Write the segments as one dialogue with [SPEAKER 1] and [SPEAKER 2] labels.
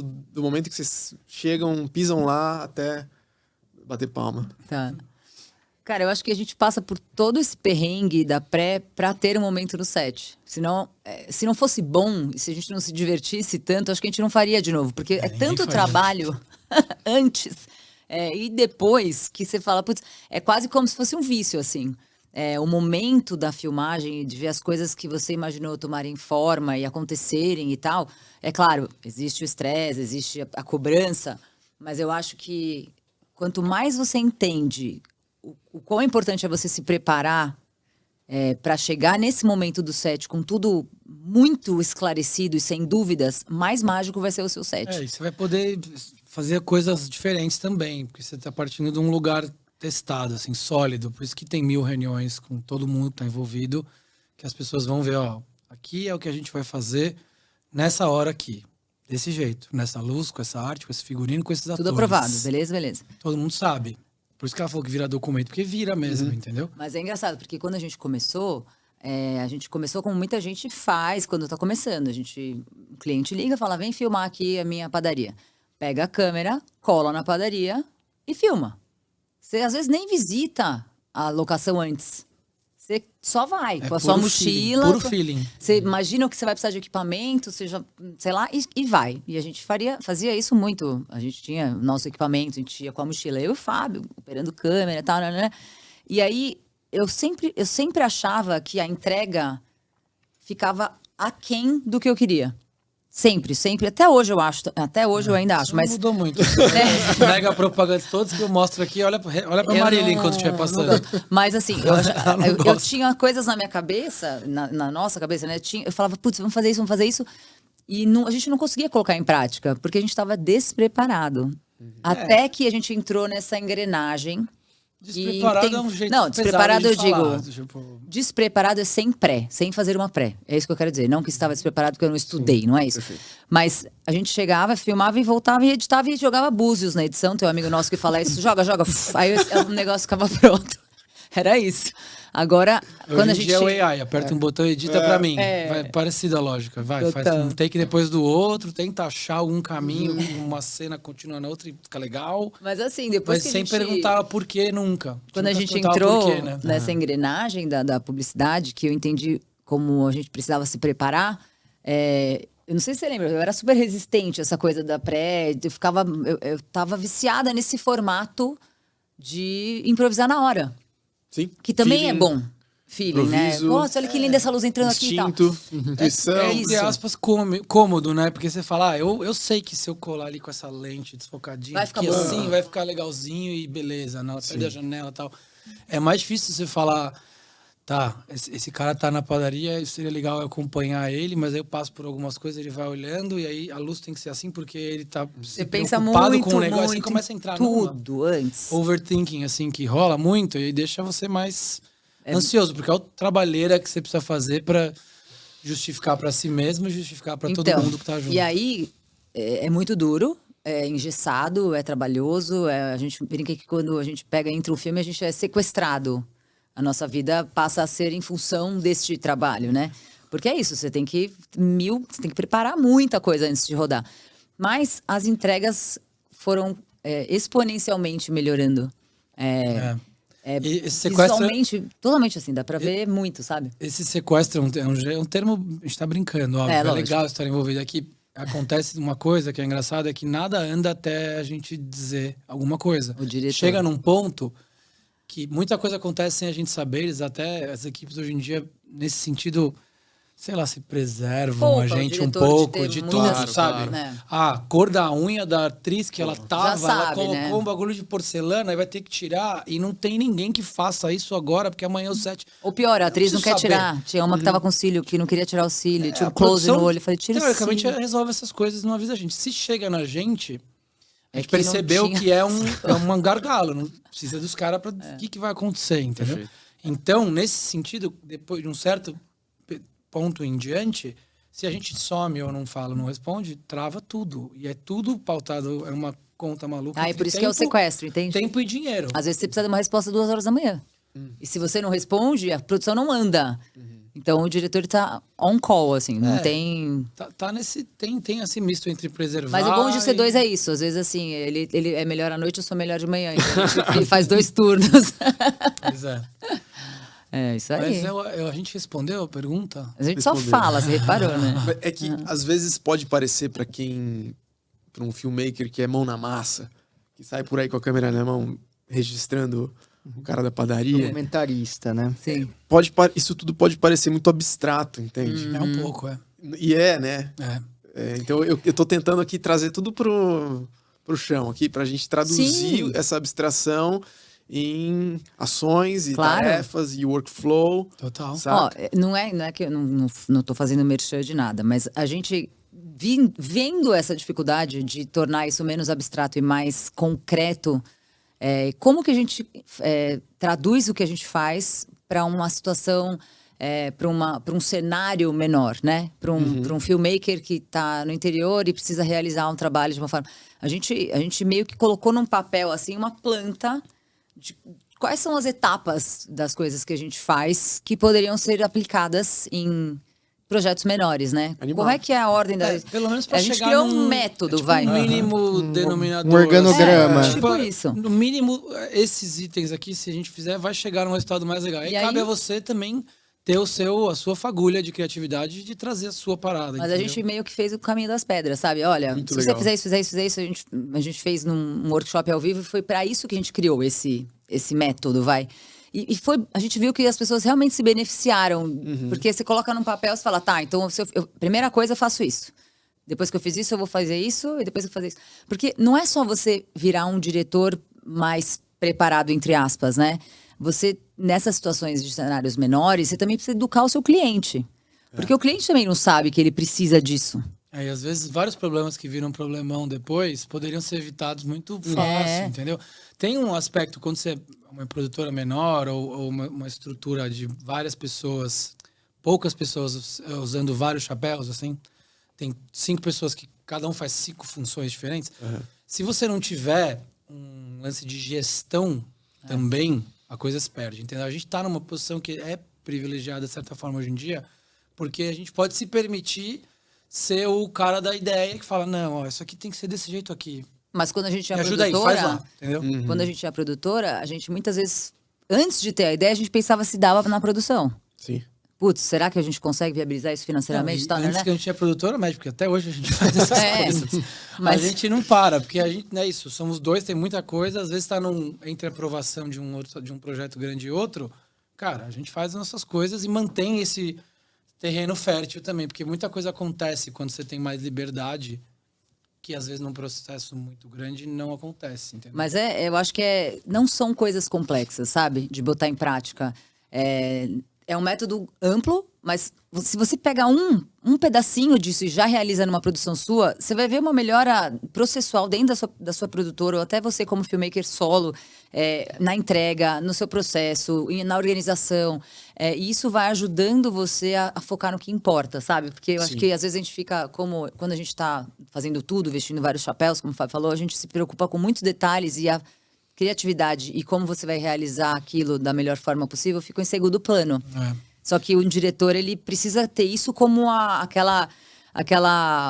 [SPEAKER 1] do momento que vocês chegam, pisam lá, até bater palma.
[SPEAKER 2] Tá. Cara, eu acho que a gente passa por todo esse perrengue da pré pra ter um momento no set. Senão, se não fosse bom, e se a gente não se divertisse tanto, acho que a gente não faria de novo. Porque é tanto
[SPEAKER 3] faria.
[SPEAKER 2] trabalho antes e depois que você fala, putz, é quase como se fosse um vício, assim. O momento da filmagem, de ver as coisas que você imaginou tomarem forma e acontecerem e tal. É claro, existe o estresse, existe a cobrança, mas eu acho que quanto mais você entende o quão importante é você se preparar para chegar nesse momento do set com tudo muito esclarecido e sem dúvidas, mais mágico vai ser o seu set.
[SPEAKER 3] E você vai poder fazer coisas diferentes também, porque você está partindo de um lugar testado, assim, sólido. Por isso que tem 1000 reuniões com todo mundo que está envolvido, que as pessoas vão ver, ó, aqui é o que a gente vai fazer nessa hora aqui. Desse jeito, nessa luz, com essa arte, com esse figurino, com esses atores.
[SPEAKER 2] Tudo aprovado, beleza.
[SPEAKER 3] Todo mundo sabe. Por isso que ela falou que vira documento, porque vira mesmo, entendeu?
[SPEAKER 2] Mas é engraçado, porque quando a gente começou como muita gente faz quando tá começando. O cliente liga e fala, vem filmar aqui a minha padaria. Pega a câmera, cola na padaria e filma. Você às vezes nem visita a locação antes. Você só vai com a sua mochila.
[SPEAKER 3] Puro feeling.
[SPEAKER 2] Você imagina o que você vai precisar de equipamento, você já, sei lá, e vai. E a gente fazia isso muito. A gente tinha nosso equipamento, a gente ia com a mochila. Eu e o Fábio, operando câmera e tal, né? E aí, eu sempre achava que a entrega ficava aquém do que eu queria. Sempre. Até hoje eu acho. Até hoje eu ainda acho.
[SPEAKER 3] Não
[SPEAKER 2] Mas
[SPEAKER 3] mudou muito. Mega propagandas todas que eu mostro aqui. Olha pra Marília enquanto estiver passando.
[SPEAKER 2] Mas assim, eu tinha coisas na minha cabeça, na nossa cabeça, né? Eu falava, putz, vamos fazer isso. E a gente não conseguia colocar em prática, porque a gente estava despreparado. Até que a gente entrou nessa engrenagem.
[SPEAKER 3] Despreparado é um jeito
[SPEAKER 2] Não, despreparado eu
[SPEAKER 3] falar,
[SPEAKER 2] digo. Despreparado é sem fazer uma pré. É isso que eu quero dizer. Não que estava despreparado porque eu não estudei, não é isso.
[SPEAKER 1] Perfeito.
[SPEAKER 2] Mas a gente chegava, filmava e voltava e editava e jogava búzios na edição. Tem um amigo nosso que fala isso, joga. Aí o negócio ficava pronto. Era isso. Agora, quando a gente...
[SPEAKER 3] é o AI, aperta um botão e edita pra mim. Vai, parecida a lógica. Faz um take depois do outro, tenta achar algum caminho, uma cena continua na outra e fica legal.
[SPEAKER 2] Mas assim, depois
[SPEAKER 3] Mas
[SPEAKER 2] que
[SPEAKER 3] sem perguntar por que nunca.
[SPEAKER 2] Quando a gente entrou nessa engrenagem da publicidade, que eu entendi como a gente precisava se preparar, eu não sei se você lembra, eu era super resistente a essa coisa da pré, eu tava viciada nesse formato de improvisar na hora.
[SPEAKER 1] Sim.
[SPEAKER 2] Que também
[SPEAKER 1] Feeling,
[SPEAKER 2] é bom. Feeling,
[SPEAKER 1] improviso,
[SPEAKER 2] né? Nossa, olha que linda essa luz entrando aqui e tal.
[SPEAKER 1] instinto, intuição.
[SPEAKER 3] Entre aspas, cômodo, né? Porque você fala, eu sei que se eu colar ali com essa lente desfocadinha,
[SPEAKER 2] Vai ficar
[SPEAKER 3] aqui
[SPEAKER 2] bom.
[SPEAKER 3] assim, vai ficar legalzinho e beleza, na perto da janela e tal. É mais difícil você falar, tá, esse cara tá na padaria, seria legal eu acompanhar ele, mas aí eu passo por algumas coisas, ele vai olhando e aí a luz tem que ser assim porque ele tá
[SPEAKER 2] Você pensa
[SPEAKER 3] preocupado
[SPEAKER 2] muito,
[SPEAKER 3] com o negócio,
[SPEAKER 2] muito
[SPEAKER 3] você começa a entrar
[SPEAKER 2] tudo antes.
[SPEAKER 3] overthinking, assim, que rola muito e deixa você mais ansioso, porque é a trabalheira que você precisa fazer pra justificar pra si mesmo e justificar pra todo mundo que tá junto.
[SPEAKER 2] E aí, é muito duro, é engessado, é trabalhoso, a gente brinca que quando a gente entra um filme, a gente é sequestrado. A nossa vida passa a ser em função deste trabalho, né? Porque é isso, você tem que preparar muita coisa antes de rodar. Mas as entregas foram exponencialmente melhorando.
[SPEAKER 3] E esse sequestro,
[SPEAKER 2] visualmente, totalmente assim, dá pra ver muito, sabe?
[SPEAKER 3] esse sequestro é um termo, a gente tá brincando, óbvio, é
[SPEAKER 2] lógico.
[SPEAKER 3] legal estar envolvido aqui. Acontece uma coisa que é engraçada, é que nada anda até a gente dizer alguma coisa.
[SPEAKER 2] O diretor.
[SPEAKER 3] Chega num ponto que muita coisa acontece sem a gente saber, eles até, as equipes hoje em dia, nesse sentido, sei lá, se preservam a gente um pouco de tudo,
[SPEAKER 1] muitas,
[SPEAKER 3] sabe?
[SPEAKER 2] né?
[SPEAKER 3] A cor da unha da atriz que ela tava,
[SPEAKER 2] sabe,
[SPEAKER 3] ela colocou
[SPEAKER 2] né?
[SPEAKER 3] um bagulho de porcelana e vai ter que tirar, e não tem ninguém que faça isso agora, porque amanhã é o set.
[SPEAKER 2] Ou pior, a atriz não quer
[SPEAKER 3] preciso saber.
[SPEAKER 2] tirar. Tinha uma que tava com cílio, que não queria tirar o cílio, tinha um
[SPEAKER 3] A
[SPEAKER 2] close
[SPEAKER 3] produção,
[SPEAKER 2] no olho, eu falei, tira o
[SPEAKER 3] teoricamente,
[SPEAKER 2] cílio.
[SPEAKER 3] resolve essas coisas e não avisa a gente. Se chega na gente, a gente
[SPEAKER 2] que não
[SPEAKER 3] percebeu
[SPEAKER 2] tinha
[SPEAKER 3] que é um gargalo, não precisa dos caras para o que vai acontecer, entendeu?
[SPEAKER 1] Perfeito.
[SPEAKER 3] Então, nesse sentido, depois de um certo ponto em diante, se a gente some ou não fala, não responde, trava tudo. E é tudo pautado, é uma conta maluca.
[SPEAKER 2] Ah, e por isso que é o sequestro, entende?
[SPEAKER 3] Tempo e dinheiro.
[SPEAKER 2] Às vezes você precisa de uma resposta 2 horas da manhã. E se você não responde, a produção não anda. Então o diretor tá on call, assim, não tem...
[SPEAKER 3] Tá nesse... Tem esse misto entre preservar...
[SPEAKER 2] Mas o bom de ser dois é isso. Às vezes, assim, ele é melhor à noite, eu sou melhor de manhã. Então ele faz 2 turnos.
[SPEAKER 3] Pois é.
[SPEAKER 2] É, isso aí.
[SPEAKER 3] Mas a gente respondeu a pergunta?
[SPEAKER 2] A gente só
[SPEAKER 1] Respondeu.
[SPEAKER 2] fala, você reparou, né?
[SPEAKER 1] Mas é que, às vezes, pode parecer para um filmmaker que é mão na massa, que sai por aí com a câmera na mão, registrando o cara da padaria.
[SPEAKER 4] Comentarista, né?
[SPEAKER 2] Sim.
[SPEAKER 1] Isso tudo pode parecer muito abstrato, entende?
[SPEAKER 3] É um pouco,
[SPEAKER 1] E né?
[SPEAKER 3] É.
[SPEAKER 1] Então eu tô tentando aqui trazer tudo pro chão aqui, pra gente traduzir
[SPEAKER 2] Sim.
[SPEAKER 1] essa abstração em ações e
[SPEAKER 2] Claro.
[SPEAKER 1] tarefas e workflow.
[SPEAKER 3] Total.
[SPEAKER 2] Ó,
[SPEAKER 1] Sabe?
[SPEAKER 2] não é que eu não tô fazendo merchan de nada, mas a gente vendo essa dificuldade de tornar isso menos abstrato e mais concreto, como que a gente traduz o que a gente faz para uma situação, para um cenário menor, né? Para um filmmaker que está no interior e precisa realizar um trabalho de uma forma. A gente meio que colocou num papel assim uma planta de quais são as etapas das coisas que a gente faz que poderiam ser aplicadas em projetos menores, né?
[SPEAKER 1] Animal.
[SPEAKER 2] Como é que é a ordem da...
[SPEAKER 3] Pelo menos pra
[SPEAKER 2] A gente
[SPEAKER 3] chegar
[SPEAKER 2] criou
[SPEAKER 3] num...
[SPEAKER 2] um método,
[SPEAKER 3] tipo,
[SPEAKER 2] vai.
[SPEAKER 3] um mínimo denominador.
[SPEAKER 4] um organograma.
[SPEAKER 3] assim.
[SPEAKER 2] Tipo isso.
[SPEAKER 3] No mínimo, esses itens aqui, se a gente fizer, vai chegar num resultado mais legal.
[SPEAKER 2] E
[SPEAKER 3] Aí cabe
[SPEAKER 2] aí-
[SPEAKER 3] a você também ter a sua fagulha de criatividade e de trazer a sua parada.
[SPEAKER 2] Mas a
[SPEAKER 3] entendeu?
[SPEAKER 2] gente meio que fez o caminho das pedras, sabe? Olha,
[SPEAKER 1] Muito
[SPEAKER 2] se você
[SPEAKER 1] legal.
[SPEAKER 2] fizer isso, a gente fez num workshop ao vivo e foi para isso que a gente criou esse método, vai. E a gente viu que as pessoas realmente se beneficiaram, porque você coloca num papel, você fala, tá, então primeira coisa eu faço isso. Depois que eu fiz isso, eu vou fazer isso, e depois eu vou fazer isso. Porque não é só você virar um diretor mais preparado, entre aspas, né? Você, nessas situações de cenários menores, você também precisa educar o seu cliente. Porque o cliente também não sabe que ele precisa disso.
[SPEAKER 3] Aí, às vezes, vários problemas que viram problemão depois poderiam ser evitados muito fácil, entendeu? Tem um aspecto, quando você é uma produtora menor ou uma estrutura de várias pessoas, poucas pessoas usando vários chapéus, assim, tem 5 pessoas que cada um faz 5 funções diferentes. Se você não tiver um lance de gestão também, a coisa se perde, entendeu? A gente está numa posição que é privilegiada, de certa forma, hoje em dia, porque a gente pode se permitir ser o cara da ideia que fala, não, ó, isso aqui tem que ser desse jeito aqui.
[SPEAKER 2] Mas quando a gente é
[SPEAKER 3] Me ajuda aí,
[SPEAKER 2] produtora,
[SPEAKER 3] faz lá, entendeu?
[SPEAKER 2] quando a gente é produtora, a gente muitas vezes, antes de ter a ideia, a gente pensava se dava na produção.
[SPEAKER 1] Sim.
[SPEAKER 2] Putz, será que a gente consegue viabilizar isso financeiramente?
[SPEAKER 3] Não, e
[SPEAKER 2] Tá,
[SPEAKER 3] antes
[SPEAKER 2] né?
[SPEAKER 3] que a gente é produtora médica, porque até hoje a gente faz essas coisas.
[SPEAKER 2] mas-
[SPEAKER 3] A gente não para, porque a gente, não é isso, somos dois, tem muita coisa, às vezes está entre a aprovação de um projeto grande e outro, cara, a gente faz as nossas coisas e mantém esse terreno fértil também, porque muita coisa acontece quando você tem mais liberdade, que às vezes num processo muito grande não acontece, entendeu?
[SPEAKER 2] Mas eu acho que não são coisas complexas, sabe? De botar em prática. É um método amplo, mas se você pegar um pedacinho disso e já realiza numa produção sua, você vai ver uma melhora processual dentro da sua produtora, ou até você como filmmaker solo, na entrega, no seu processo, na organização. E isso vai ajudando você a focar no que importa, sabe? Porque eu acho que às vezes a gente fica, quando a gente está fazendo tudo, vestindo vários chapéus, como o Fábio falou, a gente se preocupa com muitos detalhes e a criatividade e como você vai realizar aquilo da melhor forma possível ficam em segundo plano. Só que o diretor, ele precisa ter isso como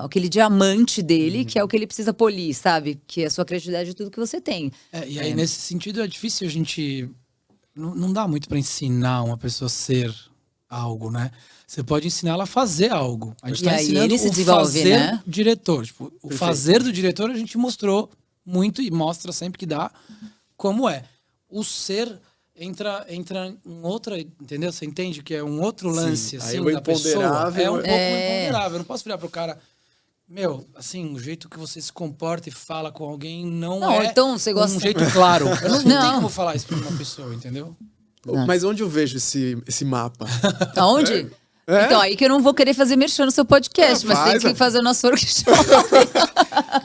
[SPEAKER 2] aquele diamante dele, que é o que ele precisa polir, sabe? Que é a sua criatividade e tudo que você tem.
[SPEAKER 3] E aí, nesse sentido, é difícil a gente... Não dá muito para ensinar uma pessoa a ser algo, né? Você pode ensinar ela a fazer algo. A gente
[SPEAKER 2] E
[SPEAKER 3] está
[SPEAKER 2] aí
[SPEAKER 3] ensinando
[SPEAKER 2] ele se
[SPEAKER 3] o
[SPEAKER 2] desenvolve,
[SPEAKER 3] fazer
[SPEAKER 2] né?
[SPEAKER 3] diretor. Tipo, o fazer do diretor a gente mostrou muito e mostra sempre que dá como é. O ser entra em outra, entendeu? Você entende que é um outro lance,
[SPEAKER 1] Aí
[SPEAKER 3] assim,
[SPEAKER 1] o
[SPEAKER 3] da pessoa.
[SPEAKER 1] imponderável
[SPEAKER 3] É um pouco imponderável. Eu não posso virar pro cara... Meu, assim, o jeito que você se comporta e fala com alguém não é
[SPEAKER 2] então você gosta...
[SPEAKER 3] um jeito claro. Não tem
[SPEAKER 2] Não.
[SPEAKER 3] como falar isso pra uma pessoa, entendeu?
[SPEAKER 1] Mas onde eu vejo esse mapa?
[SPEAKER 2] Aonde? Então, aí que eu não vou querer fazer merchan no seu podcast, mas tem que fazer o nosso workshop.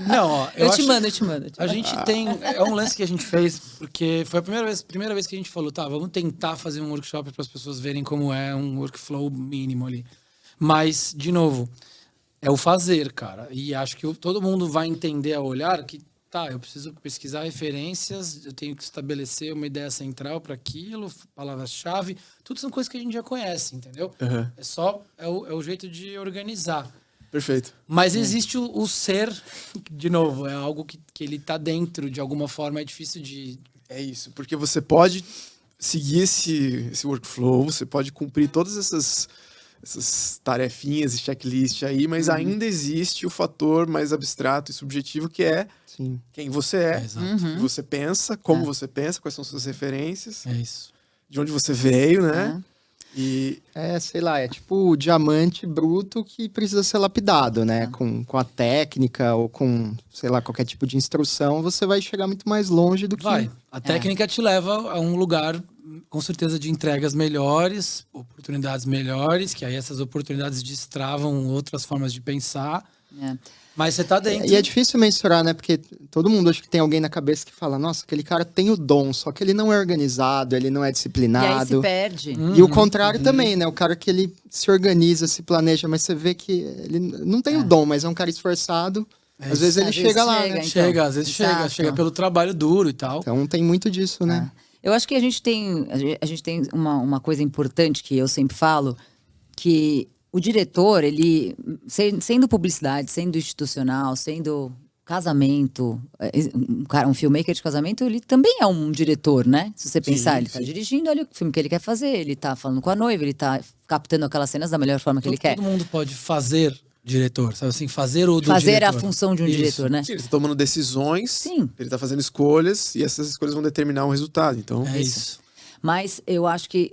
[SPEAKER 3] Não, ó,
[SPEAKER 2] Eu
[SPEAKER 3] acho
[SPEAKER 2] te mando.
[SPEAKER 3] A gente tem... É um lance que a gente fez, porque foi a primeira vez que a gente falou, tá, vamos tentar fazer um workshop para as pessoas verem como é um workflow mínimo ali. Mas, de novo, é o fazer, cara. E acho que todo mundo vai entender ao olhar que tá, eu preciso pesquisar referências, eu tenho que estabelecer uma ideia central para aquilo, palavras-chave, tudo são coisas que a gente já conhece, entendeu?
[SPEAKER 1] Aham.
[SPEAKER 3] É o jeito de organizar.
[SPEAKER 1] Perfeito.
[SPEAKER 3] Mas existe o ser, de novo, é algo que ele tá dentro, de alguma forma é difícil de...
[SPEAKER 1] É isso, porque você pode seguir esse workflow, você pode cumprir todas essas tarefinhas e checklist aí, mas ainda existe o fator mais abstrato e subjetivo que é
[SPEAKER 4] Sim.
[SPEAKER 1] quem você é,
[SPEAKER 3] Exato.
[SPEAKER 1] o que você pensa, como você pensa, quais são suas referências,
[SPEAKER 3] É isso.
[SPEAKER 1] de onde você veio, né? E
[SPEAKER 4] Sei lá, é tipo o diamante bruto que precisa ser lapidado, né? Com a técnica ou com, sei lá, qualquer tipo de instrução, você vai chegar muito mais longe do que...
[SPEAKER 3] Vai. A técnica te leva a um lugar, com certeza, de entregas melhores, oportunidades melhores, que aí essas oportunidades destravam outras formas de pensar.
[SPEAKER 2] É.
[SPEAKER 3] Mas você tá dentro.
[SPEAKER 4] E é difícil mensurar, né? Porque todo mundo acha que tem alguém na cabeça que fala, nossa, aquele cara tem o dom, só que ele não é organizado, ele não é
[SPEAKER 2] E aí
[SPEAKER 4] disciplinado.
[SPEAKER 2] se perde.
[SPEAKER 4] E o contrário também, né? O cara que ele se organiza, se planeja, mas você vê que ele não tem o dom, mas é um cara esforçado. Às vezes ele
[SPEAKER 2] Às vezes
[SPEAKER 4] chega lá,
[SPEAKER 2] chega,
[SPEAKER 4] né?
[SPEAKER 2] então.
[SPEAKER 3] Chega, às vezes
[SPEAKER 2] Exato.
[SPEAKER 3] chega pelo trabalho duro e tal.
[SPEAKER 4] Então tem muito disso, né?
[SPEAKER 2] Eu acho que a gente tem uma coisa importante que eu sempre falo, que o diretor, ele, sendo publicidade, sendo institucional, sendo casamento, um filmmaker de casamento, ele também é um diretor, né? Se você pensar, ele tá dirigindo ali o filme que ele quer fazer, ele tá falando com a noiva, ele tá captando aquelas cenas da melhor forma que ele quer.
[SPEAKER 3] Todo mundo pode fazer diretor, sabe assim? Fazer o do
[SPEAKER 2] Fazer
[SPEAKER 3] diretor.
[SPEAKER 2] a função de um
[SPEAKER 3] Isso.
[SPEAKER 2] diretor, né?
[SPEAKER 1] sim, ele tá tomando decisões,
[SPEAKER 2] Sim.
[SPEAKER 1] ele tá fazendo escolhas, e essas escolhas vão determinar um resultado. Então,
[SPEAKER 3] É isso.
[SPEAKER 2] Mas eu acho que